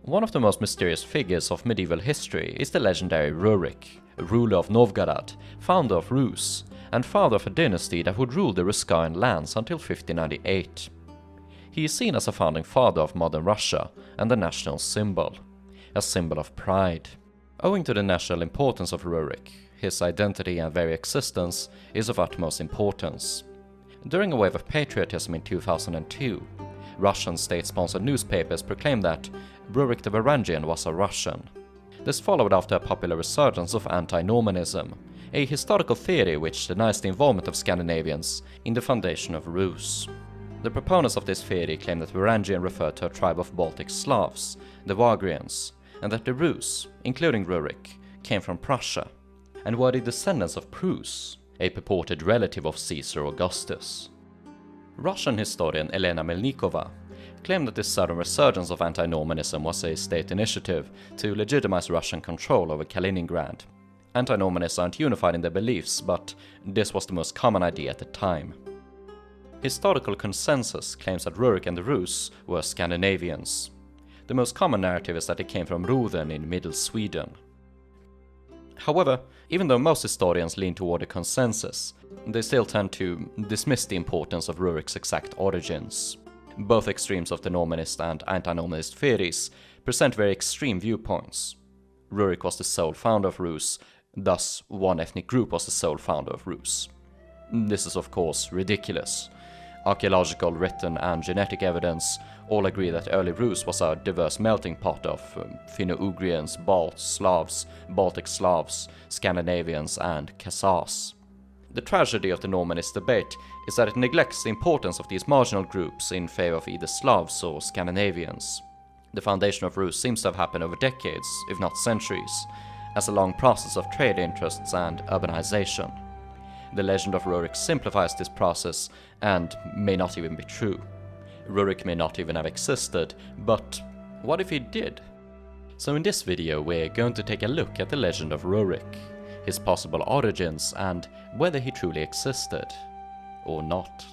One of the most mysterious figures of medieval history is the legendary Rurik, a ruler of Novgorod, founder of Rus, and father of a dynasty that would rule the Russkayan lands until 1598. He is seen as a founding father of modern Russia and a national symbol, a symbol of pride. Owing to the national importance of Rurik, his identity and very existence is of utmost importance. During a wave of patriotism in 2002, Russian state-sponsored newspapers proclaimed that Rurik the Varangian was a Russian. This followed after a popular resurgence of anti-Normanism, a historical theory which denies the involvement of Scandinavians in the foundation of Rus. The proponents of this theory claim that Varangian referred to a tribe of Baltic Slavs, the Margaryans, and that the Rus, including Rurik, came from Prussia, and were the descendants of Prus, a purported relative of Caesar Augustus. Russian historian Elena Melnikova claimed that this sudden resurgence of anti-Normanism was a state initiative to legitimize Russian control over Kaliningrad. Anti-Normanists aren't unified in their beliefs, but this was the most common idea at the time. Historical consensus claims that Rurik and the Rus were Scandinavians. The most common narrative is that they came from Roden in Middle Sweden. However, even though most historians lean toward a consensus, they still tend to dismiss the importance of Rurik's exact origins. Both extremes of the Normanist and anti-Normanist theories present very extreme viewpoints. Rurik was the sole founder of Rus, thus one ethnic group was the sole founder of Rus. This is of course ridiculous. Archaeological, written and genetic evidence all agree that early Rus was a diverse melting pot of Finno-Ugrians, Balts, Slavs, Baltic Slavs, Scandinavians and Khazars. The tragedy of the Normanist debate is that it neglects the importance of these marginal groups in favor of either Slavs or Scandinavians. The foundation of Rus seems to have happened over decades, if not centuries, as a long process of trade interests and urbanization. The legend of Rorik simplifies this process and may not even be true. Rurik may not even have existed, but what if he did? So in this video we're going to take a look at the legend of Rurik, his possible origins and whether he truly existed or not.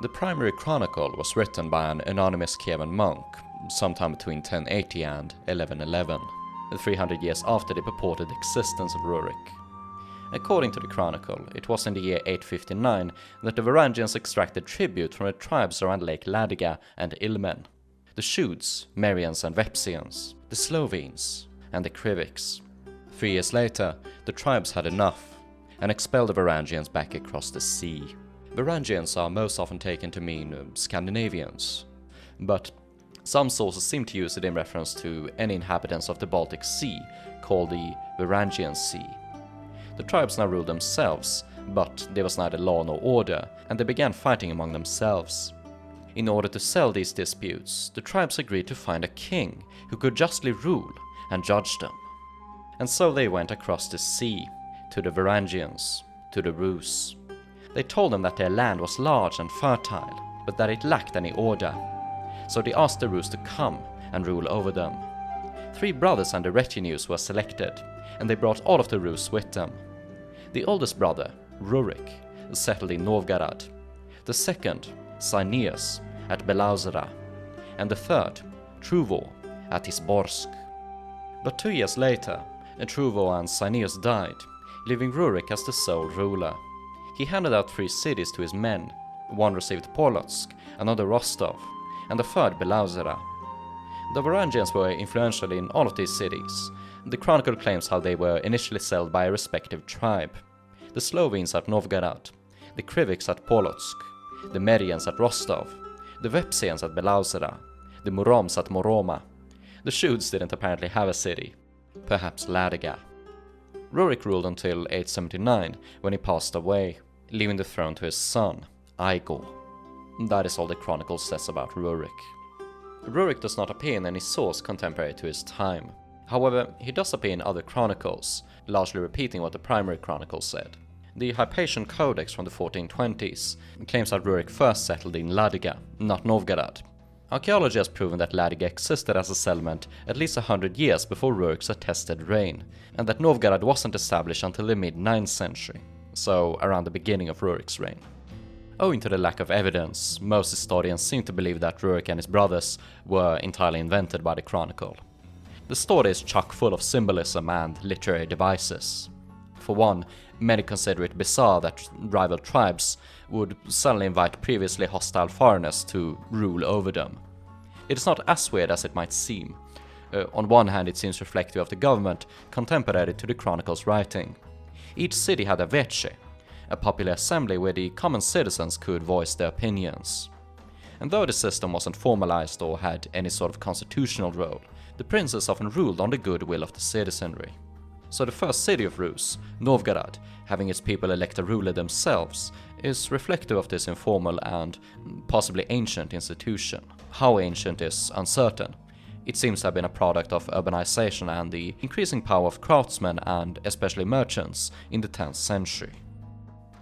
The Primary Chronicle was written by an anonymous Kievan monk sometime between 1080 and 1111, 300 years after the purported existence of Rurik. According to the Chronicle, it was in the year 859 that the Varangians extracted tribute from the tribes around Lake Ladoga and Ilmen, the Shuds, Merians and Vepsians, the Slovenes, and the Kriviks. 3 years later, the tribes had enough and expelled the Varangians back across the sea. Varangians are most often taken to mean Scandinavians, but some sources seem to use it in reference to any inhabitants of the Baltic Sea called the Varangian Sea. The tribes now ruled themselves, but there was neither law nor order, and they began fighting among themselves. In order to settle these disputes, the tribes agreed to find a king who could justly rule and judge them. And so they went across the sea, to the Varangians, to the Rus. They told them that their land was large and fertile, but that it lacked any order. So they asked the Rus to come and rule over them. 3 brothers and their retinues were selected, and they brought all of the Rus with them. The oldest brother, Rurik, settled in Novgorod, the second, Cineas, at Belaiew, and the third, Truvo, at Izborsk. But 2 years later, Truvo and Cineas died, leaving Rurik as the sole ruler. He handed out 3 cities to his men. One received Polotsk, another Rostov, and the third Belaiew. The Varangians were influential in all of these cities. The Chronicle claims how they were initially settled by a respective tribe. The Slovenes at Novgorod, the Kriviks at Polotsk, the Merians at Rostov, the Vepsians at Belaiew, the Muroms at Moroma. The Shuds didn't apparently have a city, perhaps Ladoga. Rorik ruled until 879, when he passed away, leaving the throne to his son, Igor. That is all the Chronicle says about Rurik. Rurik does not appear in any source contemporary to his time. However, he does appear in other chronicles, largely repeating what the Primary Chronicle said. The Hypatian Codex from the 1420s claims that Rurik first settled in Ladoga, not Novgorod. Archaeology has proven that Ladoga existed as a settlement at least 100 years before Rurik's attested reign, and that Novgorod wasn't established until the mid-9th century, so around the beginning of Rurik's reign. Owing to the lack of evidence, most historians seem to believe that Rurik and his brothers were entirely invented by the Chronicle. The story is chock full of symbolism and literary devices. For one, many consider it bizarre that rival tribes would suddenly invite previously hostile foreigners to rule over them. It is not as weird as it might seem. On one hand, it seems reflective of the government contemporary to the Chronicle's writing. Each city had a veche, a popular assembly where the common citizens could voice their opinions. And though the system wasn't formalized or had any sort of constitutional role, the princes often ruled on the goodwill of the citizenry. So the first city of Rus, Novgorod, having its people elect a ruler themselves, is reflective of this informal and possibly ancient institution. How ancient is uncertain. It seems to have been a product of urbanization and the increasing power of craftsmen and especially merchants in the 10th century.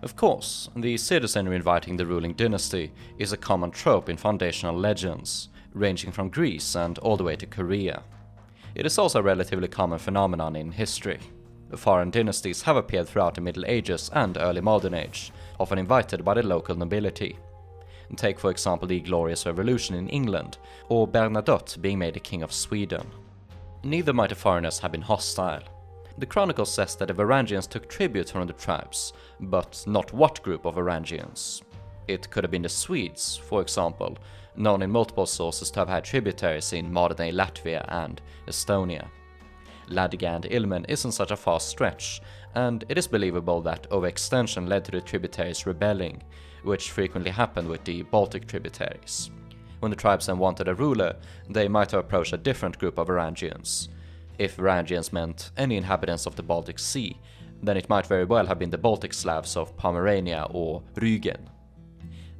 Of course, the citizenry inviting the ruling dynasty is a common trope in foundational legends, ranging from Greece and all the way to Korea. It is also a relatively common phenomenon in history. Foreign dynasties have appeared throughout the Middle Ages and early modern age, often invited by the local nobility. Take for example the Glorious Revolution in England, or Bernadotte being made the King of Sweden. Neither might the foreigners have been hostile. The Chronicle says that the Varangians took tribute from the tribes, but not what group of Varangians. It could have been the Swedes, for example, known in multiple sources to have had tributaries in modern-day Latvia and Estonia. Ladoga and Ilmen isn't such a far stretch, and it is believable that overextension led to the tributaries rebelling, which frequently happened with the Baltic tributaries. When the tribes then wanted a ruler, they might have approached a different group of Varangians. If Varangians meant any inhabitants of the Baltic Sea, then it might very well have been the Baltic Slavs of Pomerania or Rügen.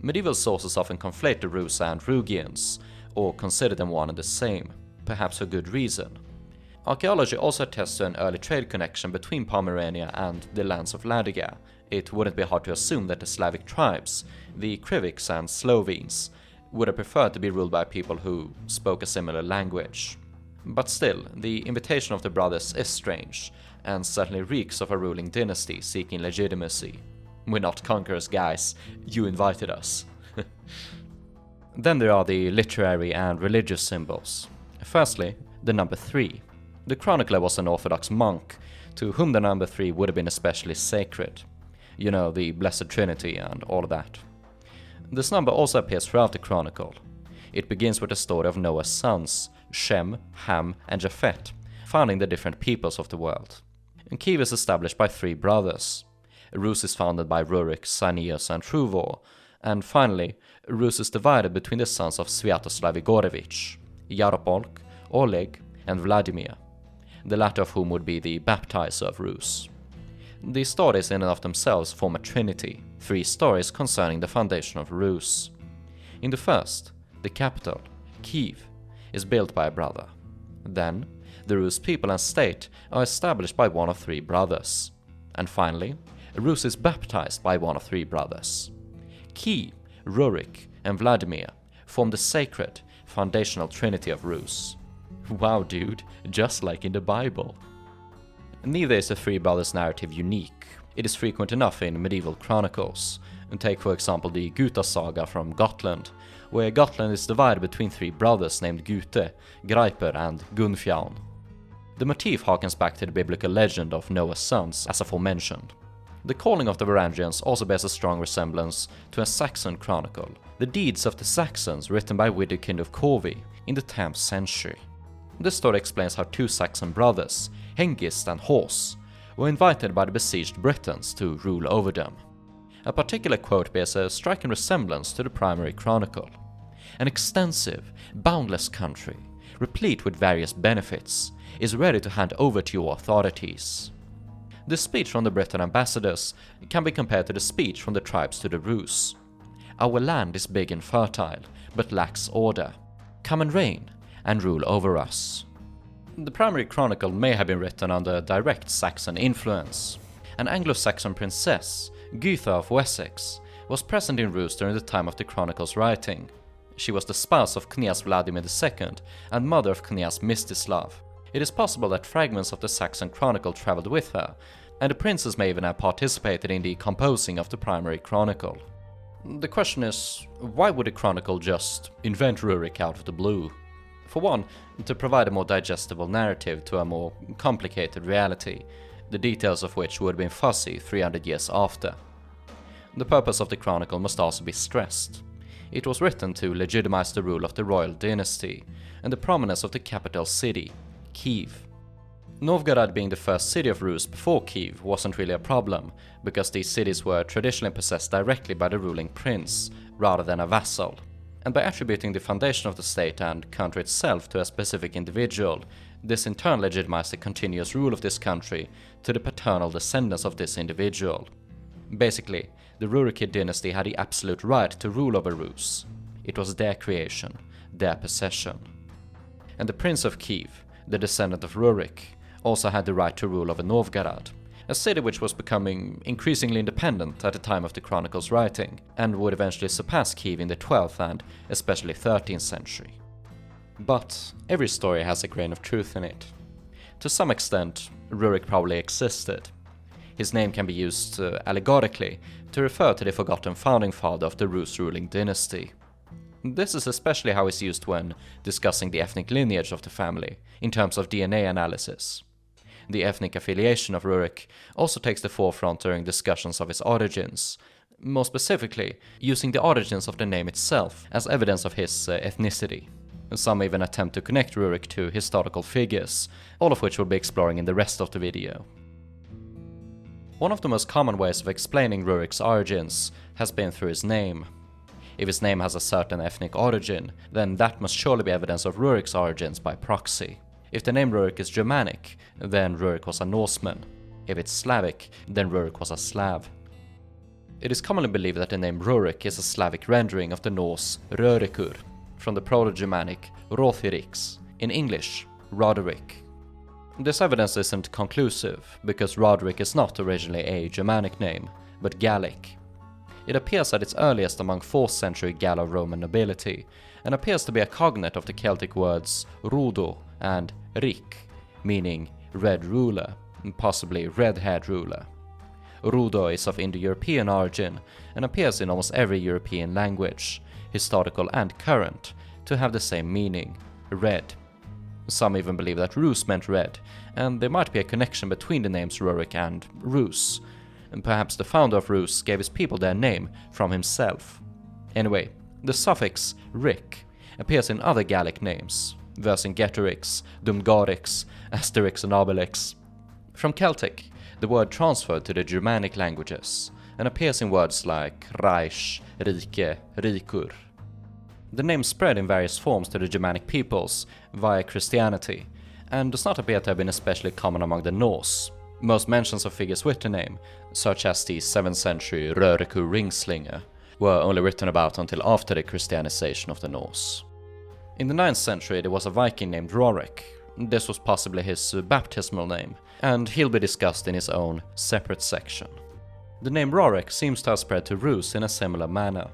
Medieval sources often conflate the Rus and Rugians, or consider them one and the same, perhaps for good reason. Archaeology also attests to an early trade connection between Pomerania and the lands of Ladoga. It wouldn't be hard to assume that the Slavic tribes, the Kriviks and Slovenes, would have preferred to be ruled by people who spoke a similar language. But still, the invitation of the brothers is strange, and certainly reeks of a ruling dynasty seeking legitimacy. We're not conquerors, guys. You invited us. Then there are the literary and religious symbols. Firstly, the number 3. The chronicler was an Orthodox monk, to whom the number 3 would have been especially sacred. You know, the Blessed Trinity and all of that. This number also appears throughout the Chronicle. It begins with the story of Noah's sons, Shem, Ham, and Japhet, founding the different peoples of the world. And Kiev is established by 3 brothers. Rus is founded by Rurik, Sanius, and Truvor, and finally, Rus is divided between the sons of Sviatoslav Igorevich, Yaropolk, Oleg, and Vladimir, the latter of whom would be the baptizer of Rus. These stories in and of themselves form a trinity, 3 stories concerning the foundation of Rus. In the first, the capital, Kiev, is built by a brother. Then, the Rus people and state are established by one of 3 brothers. And finally, Rus is baptized by one of 3 brothers. Kiev, Rorik, and Vladimir form the sacred, foundational trinity of Rus. Wow, dude, just like in the Bible. Neither is the 3 brothers narrative unique. It is frequent enough in medieval chronicles. And take for example the Guta saga from Gotland, where Gotland is divided between 3 brothers named Gute, Greiper, and Gunfjaun. The motif harkens back to the biblical legend of Noah's sons, as aforementioned. The calling of the Varangians also bears a strong resemblance to a Saxon chronicle, the Deeds of the Saxons written by Widukind of Corvey in the 10th century. This story explains how 2 Saxon brothers, Hengist and Horse, were invited by the besieged Britons to rule over them. A particular quote bears a striking resemblance to the Primary Chronicle. An extensive, boundless country, replete with various benefits, is ready to hand over to your authorities. This speech from the Breton ambassadors can be compared to the speech from the tribes to the Rus. Our land is big and fertile, but lacks order. Come and reign, and rule over us. The Primary Chronicle may have been written under direct Saxon influence. An Anglo-Saxon princess, Gytha of Wessex, was present in Rus during the time of the Chronicle's writing. She was the spouse of Kniaz Vladimir II and mother of Kniaz Mstislav. It is possible that fragments of the Saxon Chronicle traveled with her, and the princess may even have participated in the composing of the Primary Chronicle. The question is, why would a chronicle just invent Rurik out of the blue? For one, to provide a more digestible narrative to a more complicated reality, the details of which would have been fuzzy 300 years after. The purpose of the chronicle must also be stressed. It was written to legitimize the rule of the royal dynasty and the prominence of the capital city, Kiev. Novgorod being the first city of Rus before Kiev wasn't really a problem, because these cities were traditionally possessed directly by the ruling prince, rather than a vassal. And by attributing the foundation of the state and country itself to a specific individual, this in turn legitimized the continuous rule of this country to the paternal descendants of this individual. Basically, the Rurik dynasty had the absolute right to rule over Rus. It was their creation, their possession. And the Prince of Kiev, the descendant of Rurik, also had the right to rule over Novgorod, a city which was becoming increasingly independent at the time of the chronicle's writing, and would eventually surpass Kiev in the 12th and especially 13th century. But every story has a grain of truth in it. To some extent, Rurik probably existed. His name can be used allegorically to refer to the forgotten founding father of the Rus ruling dynasty. This is especially how it's used when discussing the ethnic lineage of the family, in terms of DNA analysis. The ethnic affiliation of Rurik also takes the forefront during discussions of his origins, more specifically, using the origins of the name itself as evidence of his ethnicity. Some even attempt to connect Rurik to historical figures, all of which we'll be exploring in the rest of the video. One of the most common ways of explaining Rurik's origins has been through his name. If his name has a certain ethnic origin, then that must surely be evidence of Rurik's origins by proxy. If the name Rurik is Germanic, then Rurik was a Norseman. If it's Slavic, then Rurik was a Slav. It is commonly believed that the name Rurik is a Slavic rendering of the Norse Rorikur, from the Proto-Germanic Rothirix, in English, Roderick. This evidence isn't conclusive, because Roderick is not originally a Germanic name, but Gallic. It appears at its earliest among 4th century Gallo-Roman nobility, and appears to be a cognate of the Celtic words Rudo and Rik, meaning red ruler, possibly red-haired ruler. Rudo is of Indo-European origin and appears in almost every European language, historical and current, to have the same meaning, red. Some even believe that Rus meant red, and there might be a connection between the names Rurik and Rus, and perhaps the founder of Rus gave his people their name from himself. Anyway, the suffix rik appears in other Gallic names, Vercingetorix, Dumgarix, Asterix and Obelix. From Celtic, the word transferred to the Germanic languages, and appears in words like Reich, Rike, Rikur. The name spread in various forms to the Germanic peoples via Christianity, and does not appear to have been especially common among the Norse. Most mentions of figures with the name, such as the 7th century Roriku ringslinger, were only written about until after the Christianization of the Norse. In the 9th century there was a Viking named Rorik. This was possibly his baptismal name, and he'll be discussed in his own separate section. The name Rorik seems to have spread to Rus in a similar manner.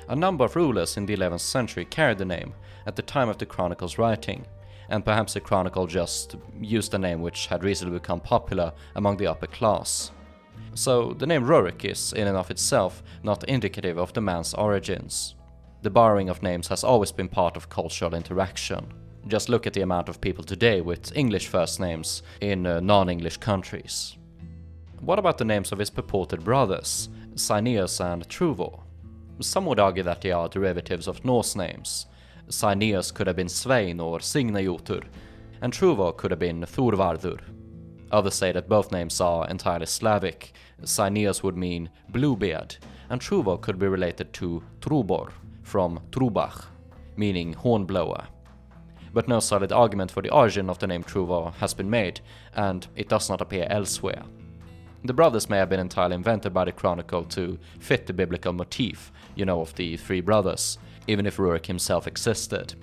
A number of rulers in the 11th century carried the name at the time of the chronicle's writing, and perhaps the chronicle just used a name which had recently become popular among the upper class. So the name Rorik is, in and of itself, not indicative of the man's origins. The borrowing of names has always been part of cultural interaction. Just look at the amount of people today with English first names in non-English countries. What about the names of his purported brothers, Cineas and Truvor? Some would argue that they are derivatives of Norse names. Cineas could have been Svein or Signajotur, and Truvor could have been Thorvardur. Others say that both names are entirely Slavic. Cineas would mean Bluebeard, and Truvor could be related to Trubor, from Trubach, meaning hornblower. But no solid argument for the origin of the name Truvor has been made, and it does not appear elsewhere. The brothers may have been entirely invented by the chronicle to fit the biblical motif, of the 3 brothers, even if Rurik himself existed.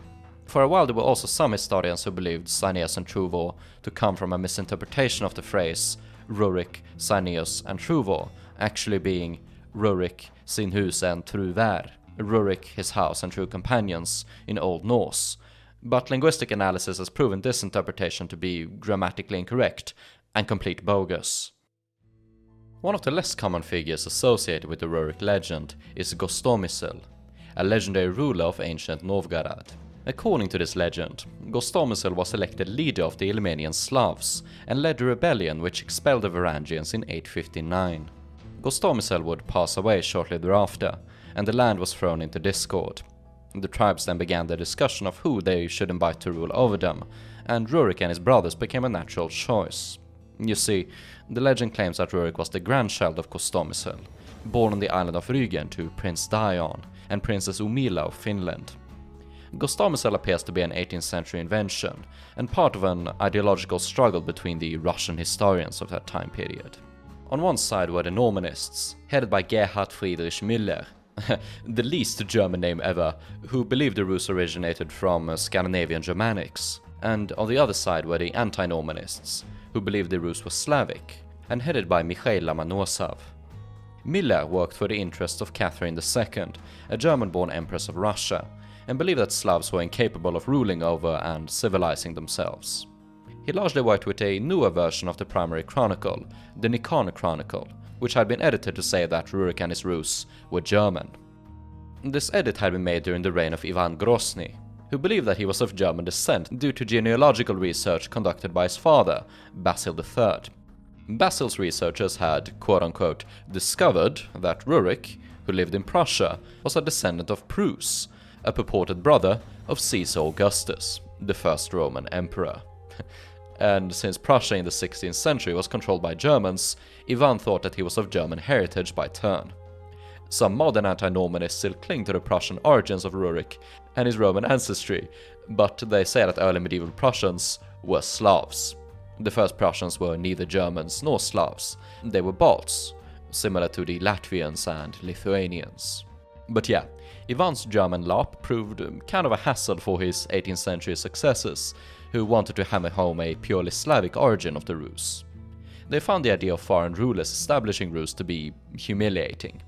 For a while there were also some historians who believed Cineas and Truvor to come from a misinterpretation of the phrase Rurik, Cineas and Truvor, actually being Rurik, sin hus and Truvär, Rurik, his house and true companions, in Old Norse. But linguistic analysis has proven this interpretation to be grammatically incorrect and complete bogus. One of the less common figures associated with the Rurik legend is Gostomyslv, a legendary ruler of ancient Novgorod. According to this legend, Gostomyslv was elected leader of the Ilmenian Slavs and led a rebellion which expelled the Varangians in 859. Gostomyslv would pass away shortly thereafter, and the land was thrown into discord. The tribes then began the discussion of who they should invite to rule over them, and Rurik and his brothers became a natural choice. You see, the legend claims that Rurik was the grandchild of Gostomyslv, born on the island of Rügen to Prince Dion and Princess Umila of Finland. Gostomyslv appears to be an 18th century invention, and part of an ideological struggle between the Russian historians of that time period. On one side were the Normanists, headed by Gerhard Friedrich Müller, the least German name ever, who believed the Rus originated from Scandinavian Germanics, and on the other side were the anti-Normanists, who believed the Rus were Slavic, and headed by Mikhail Lomonosov. Müller worked for the interests of Catherine II, a German-born empress of Russia, and believed that Slavs were incapable of ruling over and civilizing themselves. He largely worked with a newer version of the Primary Chronicle, the Nonna Chronicle, which had been edited to say that Rurik and his Rus were German. This edit had been made during the reign of Ivan Grozny, who believed that he was of German descent due to genealogical research conducted by his father, Basil III. Basil's researchers had, quote-unquote, discovered that Rurik, who lived in Prussia, was a descendant of Prus, a purported brother of Caesar Augustus, the first Roman emperor. And since Prussia in the 16th century was controlled by Germans, Ivan thought that he was of German heritage by turn. Some modern anti-Normanists still cling to the Prussian origins of Rurik and his Roman ancestry, but they say that early medieval Prussians were Slavs. The first Prussians were neither Germans nor Slavs. They were Balts, similar to the Latvians and Lithuanians. But yeah, Ivan's German lop proved kind of a hassle for his 18th century successors, who wanted to hammer home a purely Slavic origin of the Rus. They found the idea of foreign rulers establishing Rus to be humiliating.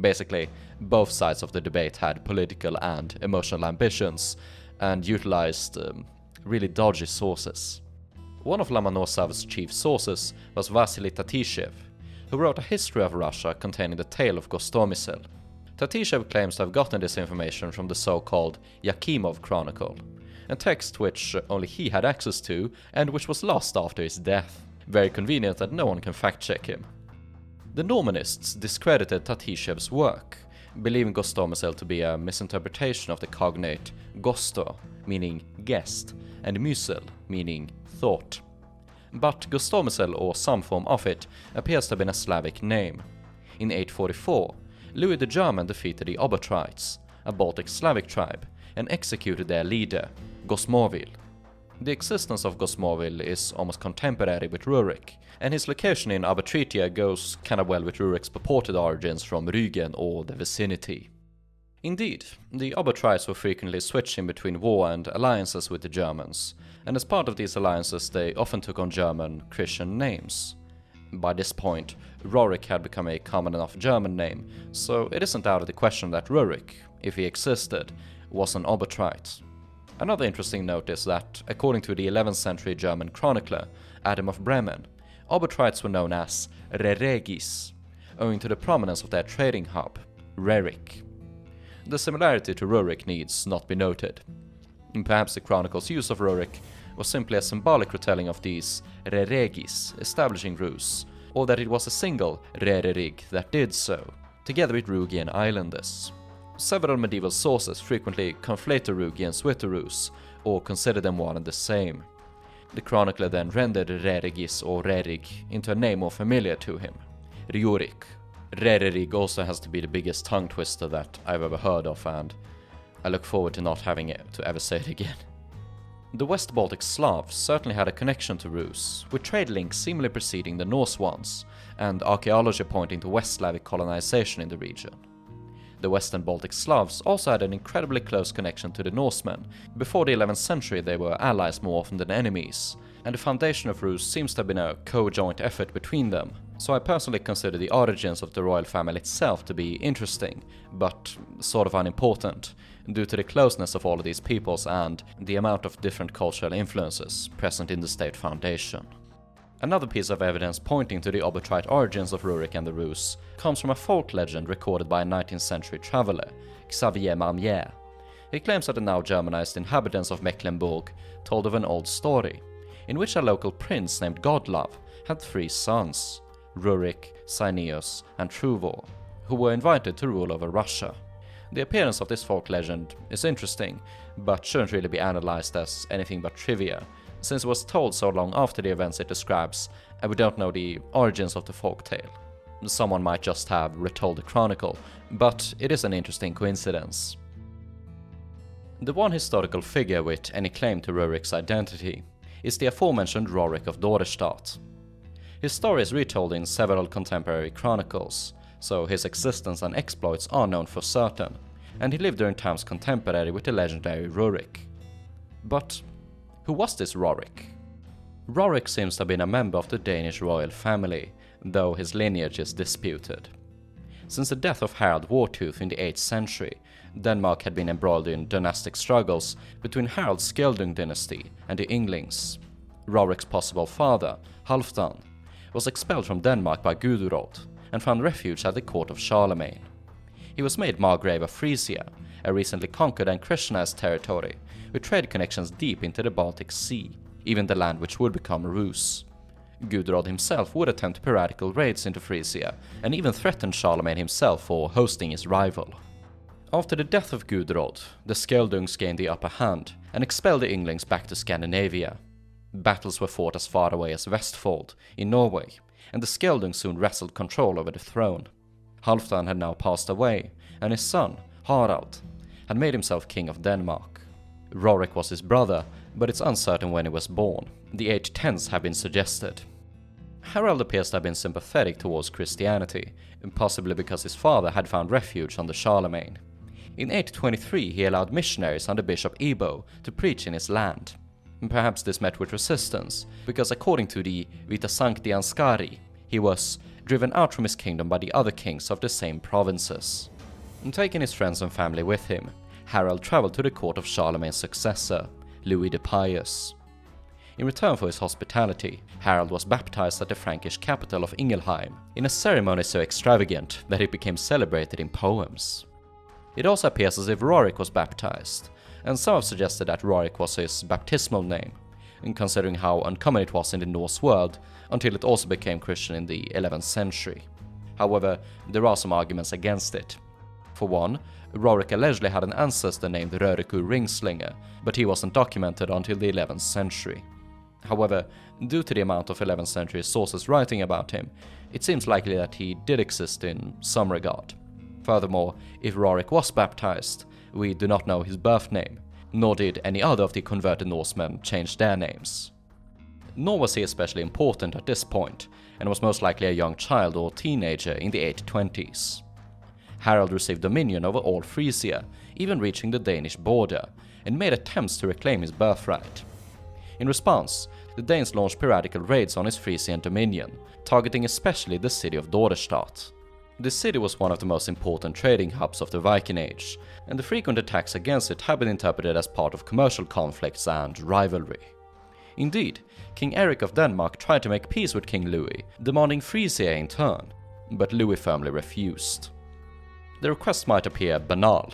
Basically, both sides of the debate had political and emotional ambitions, and utilized really dodgy sources. One of Lomonosov's chief sources was Vasily Tatishev, who wrote a history of Russia containing the tale of Gostomyslv. Tatishev claims to have gotten this information from the so-called Yakimov Chronicle, a text which only he had access to and which was lost after his death. Very convenient that no one can fact-check him. The Normanists discredited Tatishev's work, believing Gostomyslv to be a misinterpretation of the cognate gosto, meaning guest, and mysl, meaning thought. But Gostomyslv, or some form of it, appears to have been a Slavic name. In 844, Louis the German defeated the Obotrites, a Baltic Slavic tribe, and executed their leader, Gosmovil. The existence of Gosmovil is almost contemporary with Rurik, and his location in Abatritia goes kinda well with Rurik's purported origins from Rügen or the vicinity. Indeed, the Obotrites were frequently switching between war and alliances with the Germans, and as part of these alliances they often took on German Christian names. By this point, Rorik had become a common enough German name, so it isn't out of the question that Rurik, if he existed, was an Obotrite. Another interesting note is that, according to the 11th century German chronicler, Adam of Bremen, Obotrites were known as reregis, owing to the prominence of their trading hub, Roric. The similarity to Rurik needs not be noted. Perhaps the chronicle's use of Rorik was simply a symbolic retelling of these reregis establishing Rus, or that it was a single rererig that did so, together with Rugian islanders. Several medieval sources frequently conflate the Rugians with the Rus, or consider them one and the same. The chronicler then rendered reregis or rerig into a name more familiar to him, Riorik. Rererig also has to be the biggest tongue twister that I've ever heard of, and I look forward to not having to ever say it again. The West Baltic Slavs certainly had a connection to Rus, with trade links seemingly preceding the Norse ones, and archaeology pointing to West Slavic colonization in the region. The Western Baltic Slavs also had an incredibly close connection to the Norsemen. Before the 11th century they were allies more often than enemies, and the foundation of Rus seems to have been a co-joint effort between them, so I personally consider the origins of the royal family itself to be interesting, but sort of unimportant, due to the closeness of all of these peoples and the amount of different cultural influences present in the state foundation. Another piece of evidence pointing to the arbitrate origins of Rurik and the Rus comes from a folk legend recorded by a 19th century traveller, Xavier Marmier. He claims that the now Germanized inhabitants of Mecklenburg told of an old story, in which a local prince named Godlove had 3 sons, Rurik, Cyneus, and Truvor, who were invited to rule over Russia. The appearance of this folk legend is interesting, but shouldn't really be analyzed as anything but trivia, since it was told so long after the events it describes, and we don't know the origins of the folktale. Someone might just have retold the chronicle, but it is an interesting coincidence. The one historical figure with any claim to Rorik's identity is the aforementioned Rorik of Dorestad. His story is retold in several contemporary chronicles, so his existence and exploits are known for certain, and he lived during times contemporary with the legendary Rurik. But who was this Rorik? Rorik seems to have been a member of the Danish royal family, though his lineage is disputed. Since the death of Harald Wartooth in the 8th century, Denmark had been embroiled in dynastic struggles between Harald's Skeldung dynasty and the Inglings. Rorik's possible father, Halfdan, was expelled from Denmark by Gudrod and found refuge at the court of Charlemagne. He was made Margrave of Frisia, a recently conquered and Christianized territory, with trade connections deep into the Baltic Sea, even the land which would become Rus. Gudrod himself would attempt piratical raids into Frisia, and even threatened Charlemagne himself for hosting his rival. After the death of Gudrod, the Skeldungs gained the upper hand and expelled the Inglings back to Scandinavia. Battles were fought as far away as Vestfold, in Norway, and the Skeldungs soon wrestled control over the throne. Halfdan had now passed away, and his son, Harald, had made himself king of Denmark. Rorik was his brother, but it's uncertain when he was born. The age 10s have been suggested. Harald appears to have been sympathetic towards Christianity, possibly because his father had found refuge under Charlemagne. In 823 he allowed missionaries under Bishop Ebo to preach in his land. Perhaps this met with resistance, because according to the Vita Sancti Anscari, he was driven out from his kingdom by the other kings of the same provinces. Taking his friends and family with him, Harald travelled to the court of Charlemagne's successor, Louis the Pious. In return for his hospitality, Harald was baptized at the Frankish capital of Ingelheim, in a ceremony so extravagant that it became celebrated in poems. It also appears as if Rorik was baptized, and some have suggested that Rorik was his baptismal name, considering how uncommon it was in the Norse world until it also became Christian in the 11th century. However, there are some arguments against it. For one, Rorik allegedly had an ancestor named Rorikur Ringslinger, but he wasn't documented until the 11th century. However, due to the amount of 11th century sources writing about him, it seems likely that he did exist in some regard. Furthermore, if Rorik was baptized, we do not know his birth name, nor did any other of the converted Norsemen change their names. Nor was he especially important at this point, and was most likely a young child or teenager in the 820s. Harald received dominion over all Frisia, even reaching the Danish border, and made attempts to reclaim his birthright. In response, the Danes launched piratical raids on his Frisian dominion, targeting especially the city of Dorestad. This city was one of the most important trading hubs of the Viking Age, and the frequent attacks against it have been interpreted as part of commercial conflicts and rivalry. Indeed, King Erik of Denmark tried to make peace with King Louis, demanding Frisia in turn, but Louis firmly refused. The request might appear banal.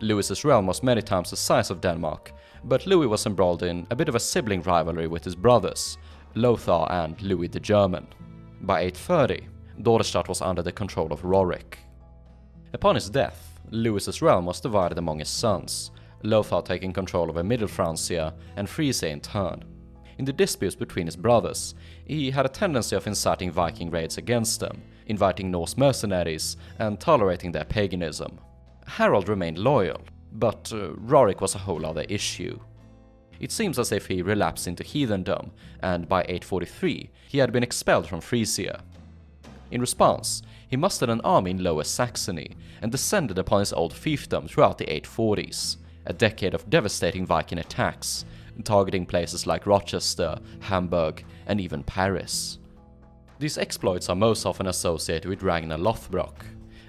Louis's realm was many times the size of Denmark, but Louis was embroiled in a bit of a sibling rivalry with his brothers, Lothar and Louis the German. By 830, Dorestad was under the control of Rorik. Upon his death, Louis's realm was divided among his sons, Lothar taking control over Middle Francia and Frisia in turn. In the disputes between his brothers, he had a tendency of inciting Viking raids against them, inviting Norse mercenaries and tolerating their paganism. Harald remained loyal, but Rorik was a whole other issue. It seems as if he relapsed into heathendom, and by 843 he had been expelled from Frisia. In response, he mustered an army in Lower Saxony and descended upon his old fiefdom throughout the 840s, a decade of devastating Viking attacks, targeting places like Rochester, Hamburg, and even Paris. These exploits are most often associated with Ragnar Lothbrok,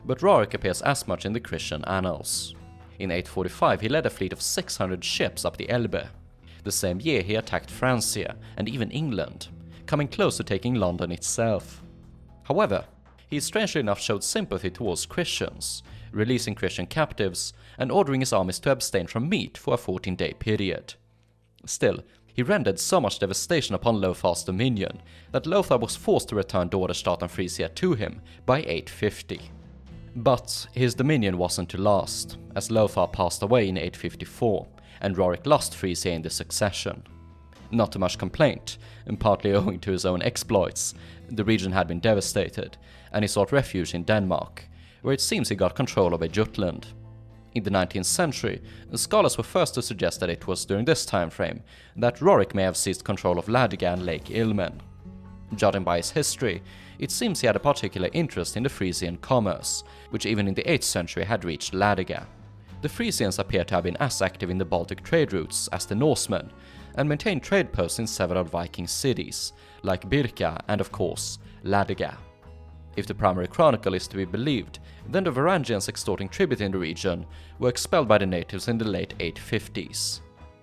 but Rorik appears as much in the Christian annals. In 845 he led a fleet of 600 ships up the Elbe. The same year he attacked Francia and even England, coming close to taking London itself. However, he strangely enough showed sympathy towards Christians, releasing Christian captives and ordering his armies to abstain from meat for a 14-day period. Still, he rendered so much devastation upon Lothar's dominion that Lothar was forced to return Dorestad and Frisia to him by 850. But his dominion wasn't to last, as Lothar passed away in 854, and Rorik lost Frisia in the succession. Not too much complaint, and partly owing to his own exploits, the region had been devastated, and he sought refuge in Denmark, where it seems he got control over Jutland. In the 19th century, scholars were first to suggest that it was during this time frame that Rorik may have seized control of Ladoga and Lake Ilmen. Judging by his history, it seems he had a particular interest in the Frisian commerce, which even in the 8th century had reached Ladoga. The Frisians appear to have been as active in the Baltic trade routes as the Norsemen, and maintained trade posts in several Viking cities, like Birka and of course, Ladoga. If the Primary Chronicle is to be believed, then the Varangians extorting tribute in the region were expelled by the natives in the late 850s.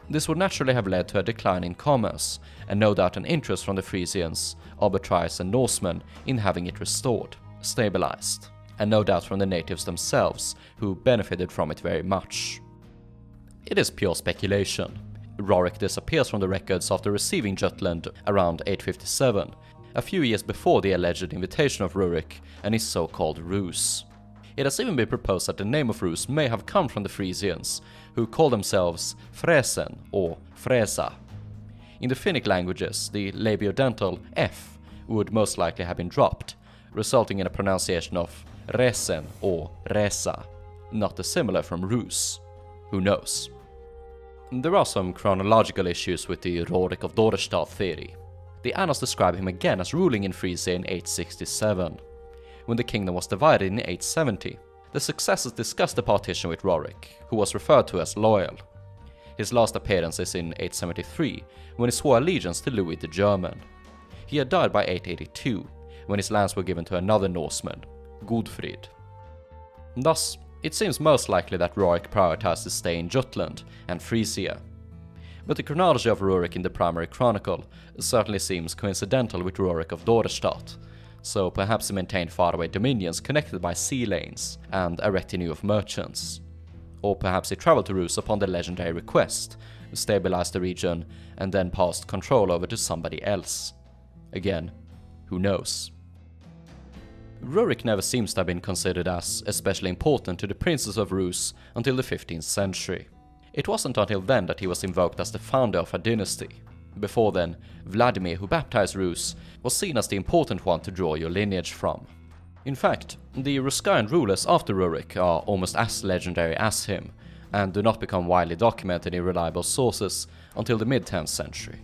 This would naturally have led to a decline in commerce, and no doubt an interest from the Frisians, Arbitrais and Norsemen in having it restored, stabilized, and no doubt from the natives themselves, who benefited from it very much. It is pure speculation. Rorik disappears from the records after receiving Jutland around 857, a few years before the alleged invitation of Rurik and his so-called ruse. It has even been proposed that the name of Rus may have come from the Frisians, who call themselves Fresen or Fresa. In the Finnic languages, the labiodental F would most likely have been dropped, resulting in a pronunciation of Resen or Resa, not dissimilar from Rus. Who knows? There are some chronological issues with the Rorik of Dorestad theory. The annals describe him again as ruling in Frisia in 867. When the kingdom was divided in 870, the successors discussed the partition with Rorik, who was referred to as loyal. His last appearance is in 873, when he swore allegiance to Louis the German. He had died by 882, when his lands were given to another Norseman, Godfrid. Thus, it seems most likely that Rorik prioritized his stay in Jutland and Frisia. But the chronology of Rurik in the Primary Chronicle certainly seems coincidental with Rurik of Dorestad, so perhaps he maintained faraway dominions connected by sea lanes and a retinue of merchants. Or perhaps he traveled to Rus upon the legendary request, stabilized the region, and then passed control over to somebody else. Again, who knows? Rurik never seems to have been considered as especially important to the princes of Rus until the 15th century. It wasn't until then that he was invoked as the founder of a dynasty. Before then, Vladimir, who baptized Rus, was seen as the important one to draw your lineage from. In fact, the Russkayan rulers after Rurik are almost as legendary as him, and do not become widely documented in reliable sources until the mid-10th century.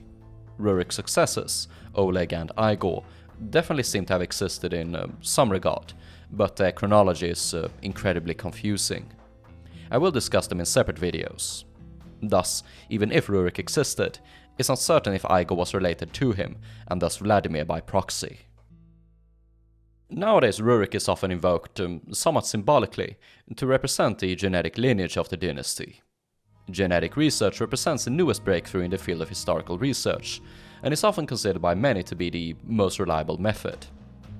Rurik's successors, Oleg and Igor, definitely seem to have existed in some regard, but their chronology is incredibly confusing. I will discuss them in separate videos. Thus, even if Rurik existed, it's uncertain if Igor was related to him, and thus Vladimir by proxy. Nowadays, Rurik is often invoked, somewhat symbolically, to represent the genetic lineage of the dynasty. Genetic research represents the newest breakthrough in the field of historical research, and is often considered by many to be the most reliable method.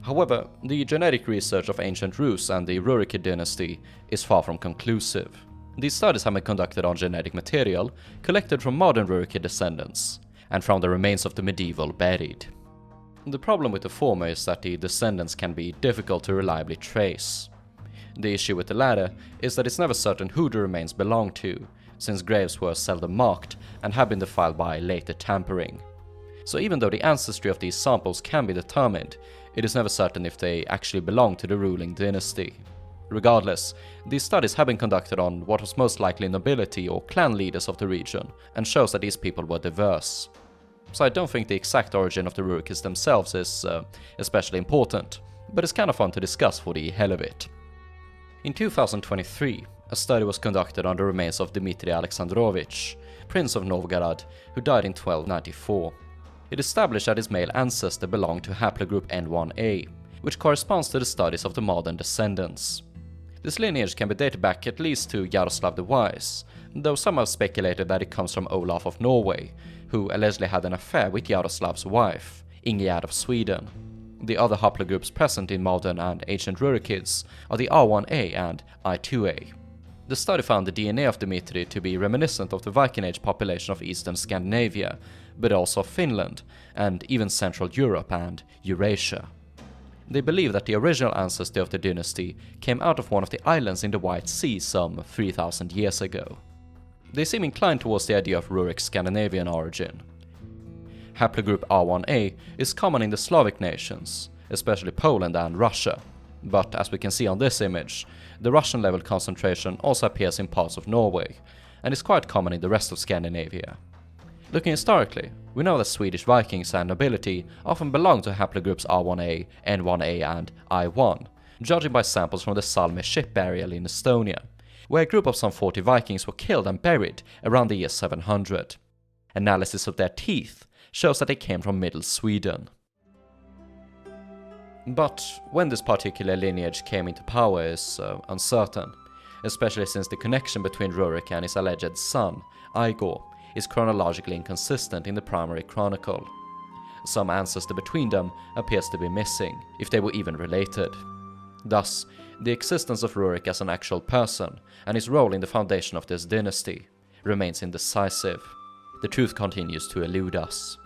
However, the genetic research of ancient Rus and the Rurik dynasty is far from conclusive. These studies have been conducted on genetic material collected from modern Rurik descendants, and from the remains of the medieval buried. The problem with the former is that the descendants can be difficult to reliably trace. The issue with the latter is that it's never certain who the remains belong to, since graves were seldom marked and have been defiled by later tampering. So even though the ancestry of these samples can be determined, it is never certain if they actually belong to the ruling dynasty. Regardless, these studies have been conducted on what was most likely nobility or clan leaders of the region, and shows that these people were diverse. So I don't think the exact origin of the Ruriks themselves is especially important, but it's kind of fun to discuss for the hell of it. In 2023, a study was conducted on the remains of Dmitry Alexandrovich, Prince of Novgorod, who died in 1294. It established that his male ancestor belonged to haplogroup N1A, which corresponds to the studies of the modern descendants. This lineage can be dated back at least to Yaroslav the Wise, though some have speculated that it comes from Olaf of Norway, who allegedly had an affair with Yaroslav's wife, Ingegerd of Sweden. The other haplogroups present in modern and ancient Rurikids are the R1a and I2a. The study found the DNA of Dmitry to be reminiscent of the Viking Age population of eastern Scandinavia, but also Finland, and even Central Europe and Eurasia. They believe that the original ancestor of the dynasty came out of one of the islands in the White Sea some 3000 years ago. They seem inclined towards the idea of Rurik's Scandinavian origin. Haplogroup R1a is common in the Slavic nations, especially Poland and Russia, but as we can see on this image, the Russian level concentration also appears in parts of Norway, and is quite common in the rest of Scandinavia. Looking historically, we know that Swedish Vikings and nobility often belonged to haplogroups R1a, N1a and I1, judging by samples from the Salme ship burial in Estonia, where a group of some 40 Vikings were killed and buried around the year 700. Analysis of their teeth shows that they came from Middle Sweden. But when this particular lineage came into power is uncertain, especially since the connection between Rurik and his alleged son, Igor, is chronologically inconsistent in the Primary Chronicle. Some ancestor between them appears to be missing, if they were even related. Thus, the existence of Rurik as an actual person, and his role in the foundation of this dynasty, remains indecisive. The truth continues to elude us.